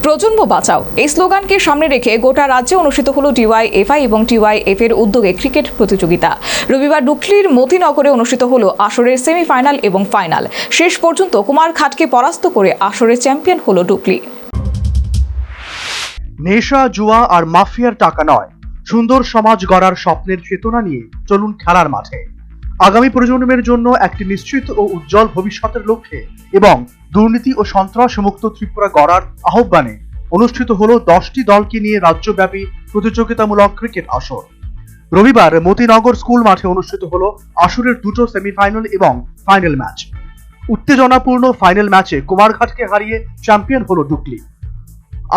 প্রজন্ম বাঁচাও এই স্লোগানকে সামনে রেখে গোটা রাজ্যে অনুষ্ঠিত হলো ডিওয়াইএফআই এবং টিওয়াইএফ এর উদ্যোগে ক্রিকেট প্রতিযোগিতা। রবিবার ডুকলির মতিনগরে অনুষ্ঠিত হলো আসরের সেমিফাইনাল এবং ফাইনাল। শেষ পর্যন্ত কুমারঘাটকে পরাস্ত করে আসরের চ্যাম্পিয়ন হলো ডুকলি। নেশা, জুয়া আর মাফিয়ার টাকা নয়, সুন্দর সমাজ গড়ার স্বপ্নের চেতনা নিয়ে চলুন খেলার মাঠে। আগামী প্রজন্মের জন্য একটি নিশ্চিত ও উজ্জ্বল ভবিষ্যতের লক্ষ্যে এবং দুর্নীতি ও সন্ত্রাস মুক্ত ত্রিপুরা গড়ার আহ্বানে অনুষ্ঠিত হলো 10টি দলকে নিয়ে রাজ্যব্যাপী প্রতিযোগিতামূলক ক্রিকেট আসর। রবিবার মতিনগর স্কুল মাঠে অনুষ্ঠিত হলো আসরের দুটো সেমিফাইনাল এবং ফাইনাল ম্যাচ। উত্তেজনাপূর্ণ ফাইনাল ম্যাচে কুমারঘাটকে হারিয়ে চ্যাম্পিয়ন হলো ডুকলি।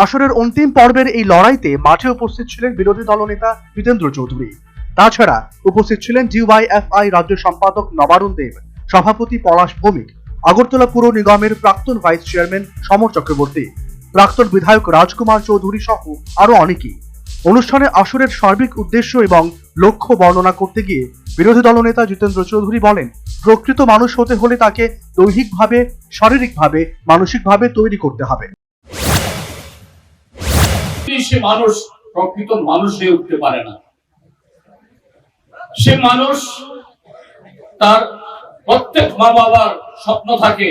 আসরের অন্তিম পর্বের এই লড়াইতে মাঠে উপস্থিত ছিলেন বিরোধী দলনেতা জিতেন্দ্র চৌধুরী। তাছাড়া উপস্থিত ছিলেন ডিওয়াইএফআই রাজ্য সম্পাদক নবারুণ দেব, সভাপতি পলাশ ভৌমিক, আগরতলা পুর নিগমের প্রাক্তন ভাইস চেয়ারম্যান সমর চক্রবর্তী, প্রাক্তন বিধায়ক রাজকুমার চৌধুরী সহ আরো অনেকেই। অনুষ্ঠানে আসরের সার্বিক উদ্দেশ্য এবং লক্ষ্য বর্ণনা করতে গিয়ে বিরোধী দলনেতা জিতেন্দ্র চৌধুরী বলেন, প্রকৃত মানুষ হতে হলে তাকে দৈহিকভাবে, শারীরিকভাবে, মানসিকভাবে তৈরি করতে হবে। সে মানুষ প্রকৃত মানুষ হয়ে উঠতে পারে না। সে মানুষ, তার প্রত্যেক মা বাবার স্বপ্ন থাকে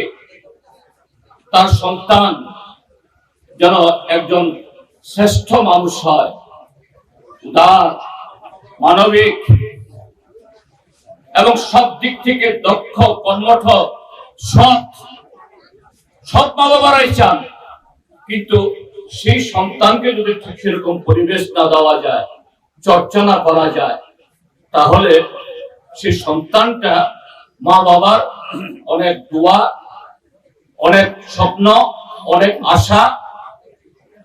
তার সন্তান যেন একজন শ্রেষ্ঠ মানুষ হয়, উদার, মানবিক এবং সব দিক থেকে দক্ষ, কর্মঠ, সৎ মা বাবারাই চান। কিন্তু সেই সন্তানকে যদি ঠিক সেরকম পরিবেশ না দেওয়া যায়, চর্চা না করা যায়, তাহলে সেই সন্তানটা মা বাবার অনেক দোয়া, অনেক স্বপ্ন, অনেক আশা,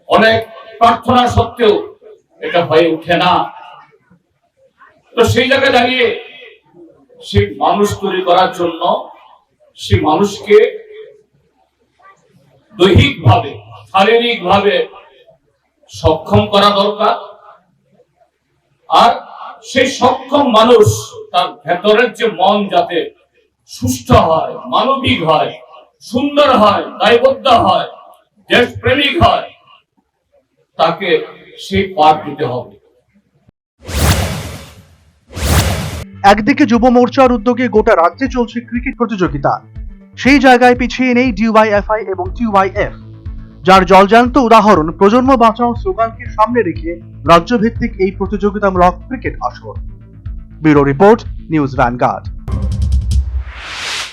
অনেক প্রার্থনা সত্ত্বেও এটা হয়ে ওঠে না। তো সেই জায়গায় দাঁড়িয়ে সেই মানুষ তৈরি করার জন্য সেই মানুষকে দৈহিকভাবে, শারীরিকভাবে সক্ষম করা দরকার। আর সেই সক্ষম মানুষ তার ভেতরের যে মন যাতে সুস্থ হয়, মানবিক হয়, সুন্দর হয়, দায়বদ্ধ হয়, দেশপ্রেমিক হয়, তাকে সেই পাঠ দিতে হবে। একদিকে যুব মোর্চার উদ্যোগে গোটা রাজ্যে চলছে ক্রিকেট প্রতিযোগিতা, সেই জায়গায় পিছিয়ে নেই ডিওয়াইএফআই এবং টিওয়াইএফ, যার জলজান্ত উদাহরণ প্রজন্ম বাঁচাও স্লোগানকে সামনে রেখে রাজ্যভিত্তিক এই প্রতিযোগিতামূলক ক্রিকেট আসর। Bureau report, news vanguard.